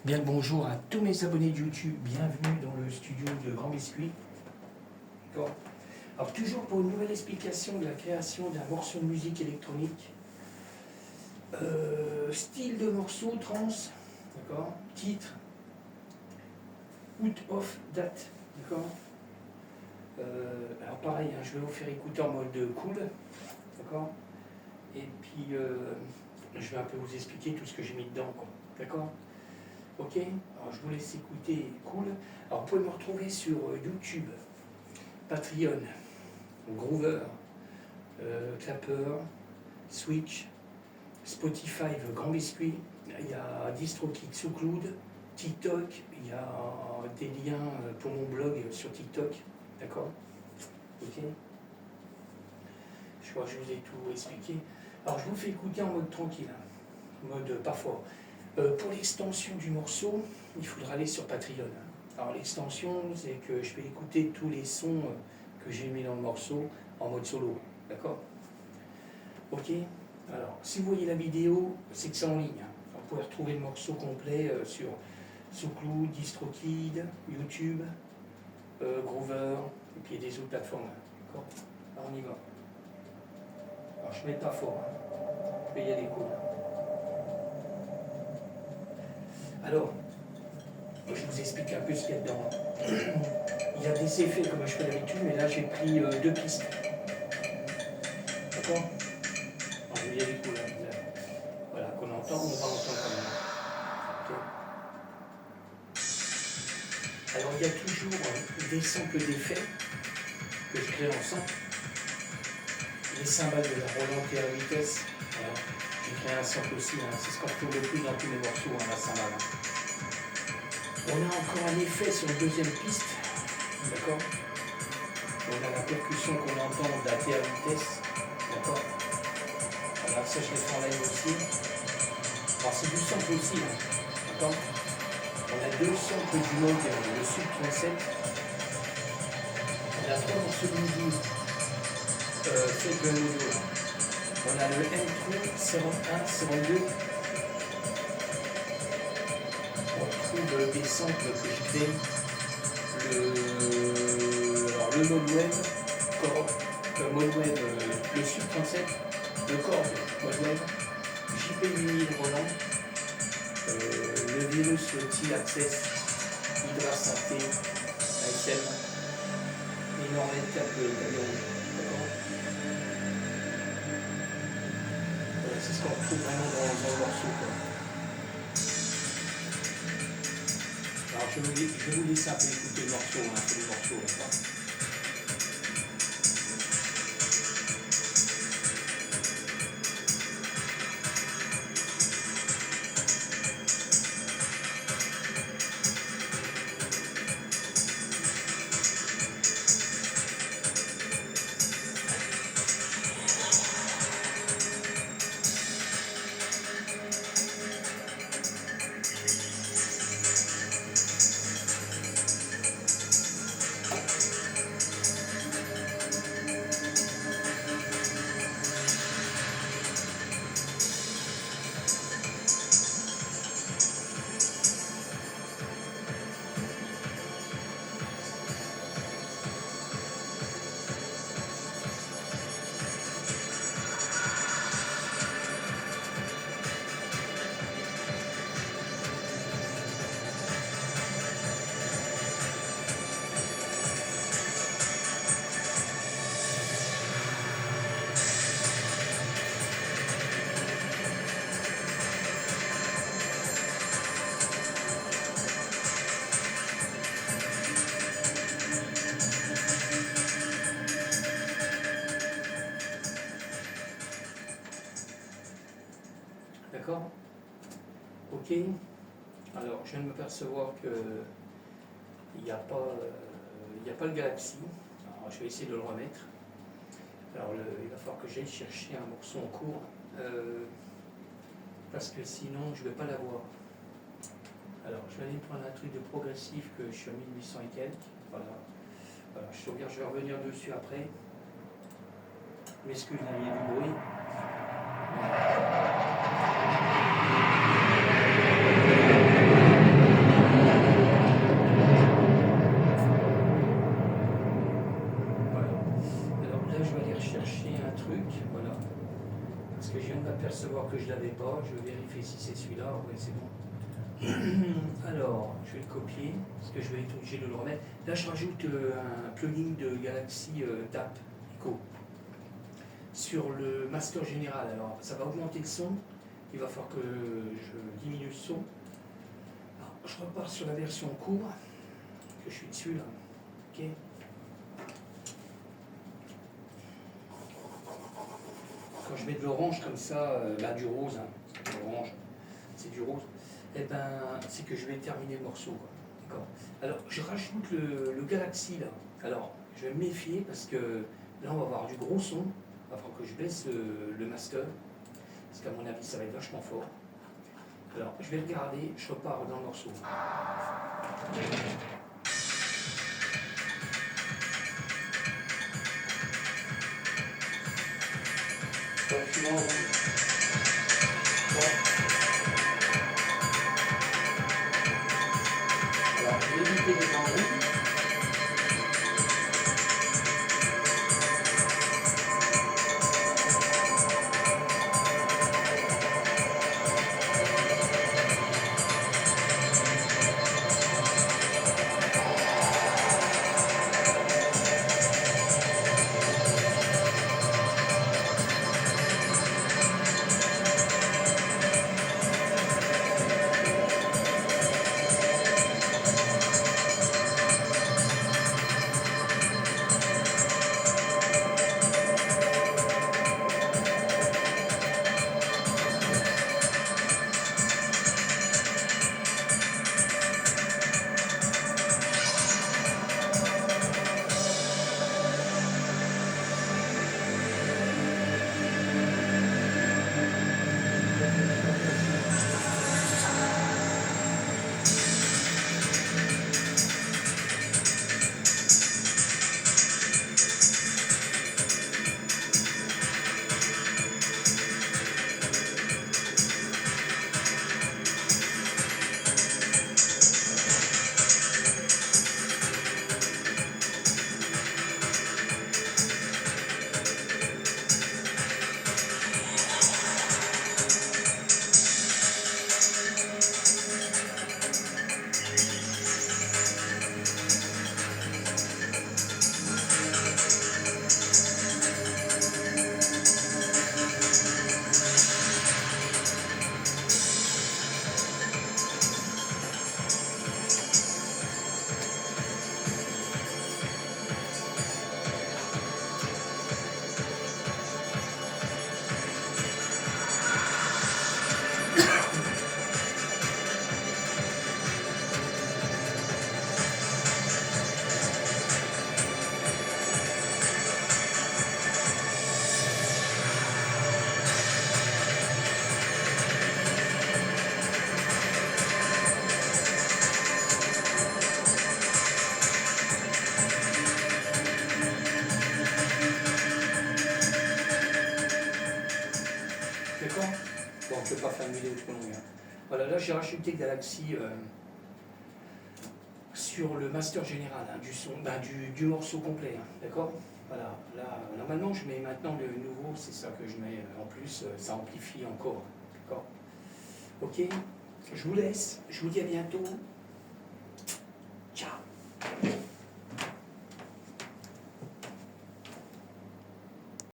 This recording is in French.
Bien le bonjour à tous mes abonnés de YouTube, bienvenue dans le studio de Grand Biscuit. D'accord. Alors toujours pour une nouvelle explication de la création d'un morceau de musique électronique. Style de morceau, trance, d'accord. Titre, out of date, d'accord. Alors pareil, hein, je vais vous faire écouter en mode cool, d'accord. Et puis je vais un peu vous expliquer tout ce que j'ai mis dedans, quoi, d'accord. Ok, alors je vous laisse écouter cool. Alors vous pouvez me retrouver sur YouTube, Patreon, Groover, Clapper, Switch, Spotify, Grand Biscuit. Il y a DistroKid, SoundCloud, TikTok. Il y a des liens pour mon blog sur TikTok. D'accord. Ok. Je crois que je vous ai tout expliqué. Alors je vous fais écouter en mode tranquille, en mode pas fort. Pour l'extension du morceau, il faudra aller sur Patreon. Alors l'extension, c'est que je vais écouter tous les sons que j'ai mis dans le morceau en mode solo. D'accord. Ok. Alors, si vous voyez la vidéo, c'est que c'est en ligne. Vous pouvez retrouver le morceau complet sur SoundCloud, DistroKid, YouTube, Groover, et puis des autres plateformes. D'accord. Alors on y va. Alors je ne mets pas fort, mais il y a des coups. Alors, je vous explique un peu ce qu'il y a dedans. Il y a des effets comme je fais d'habitude, mais là j'ai pris deux pistes. D'accord. Alors, il y a des coups là. Voilà, qu'on entend, on va entendre quand même. Okay. Alors il y a toujours des samples d'effets que je crée en sample. Les cymbales de la Roland TR-Vitesse. Voilà. J'ai créé un sample aussi, hein. C'est ce qu'on retrouve le plus dans tous mes morceaux, hein, la cymbale. Hein. On a encore un effet sur la deuxième piste. D'accord. On a la percussion qu'on entend de la TR-Vitesse. D'accord. Voilà, ça je l'ai fait en live aussi. Alors c'est du sample aussi, hein. D'accord. On a deux samples du mode, le Sub 37. On a trois morceaux de MIDI fait de l'audio. On a le M3 01 02. On trouve des samples que je crée. Le mode web, le mode web, le Sub 37, le Korg mode web, JP8000 Roland, le virus T-Access, Hydra Synthé, ASM, et Normet 4 d'avion. Voilà, c'est ce qu'on retrouve vraiment dans le morceau, quoi. Alors je vous laisse un peu écouter le morceau, hein, c'est le morceau là. D'accord. Ok. Alors, je viens de me percevoir qu'il n'y a pas le Galaxy. Alors, je vais essayer de le remettre. Alors, il va falloir que j'aille chercher un morceau en cours. Parce que sinon, je ne vais pas l'avoir. Alors, je vais aller prendre un truc de progressif que je suis à 1800 et quelques. Voilà. Alors, je sauvegarde, je vais revenir dessus après. M'excuse, il y a du bruit. pas, je vais vérifier si c'est celui-là, ouais c'est bon. Alors, je vais le copier, parce que je vais être obligé de le remettre. Là, je rajoute un plugin de Galaxy Tap Echo sur le master général. Alors, ça va augmenter le son. Il va falloir que je diminue le son. Alors, je repars sur la version court, que je suis dessus là. Ok. Quand je mets de l'orange comme ça, du rose, hein, l'orange, c'est du rose. Eh ben, c'est que je vais terminer le morceau. D'accord. Alors, je rajoute le Galaxy là. Alors, je vais me méfier parce que là, on va avoir du gros son. Il va falloir que je baisse le master. Parce qu'à mon avis, ça va être vachement fort. Alors, je vais regarder, je repars dans le morceau. Alors, je vais éviter les grands. D'accord. Bon, je ne peux pas faire une vidéo trop longue. Hein. Voilà, là j'ai rajouté Galaxy sur le master général du son, du morceau complet. Hein. D'accord. Voilà, là normalement je mets maintenant le nouveau, c'est ça que je mets en plus, ça amplifie encore. D'accord. Ok, je vous laisse, je vous dis à bientôt.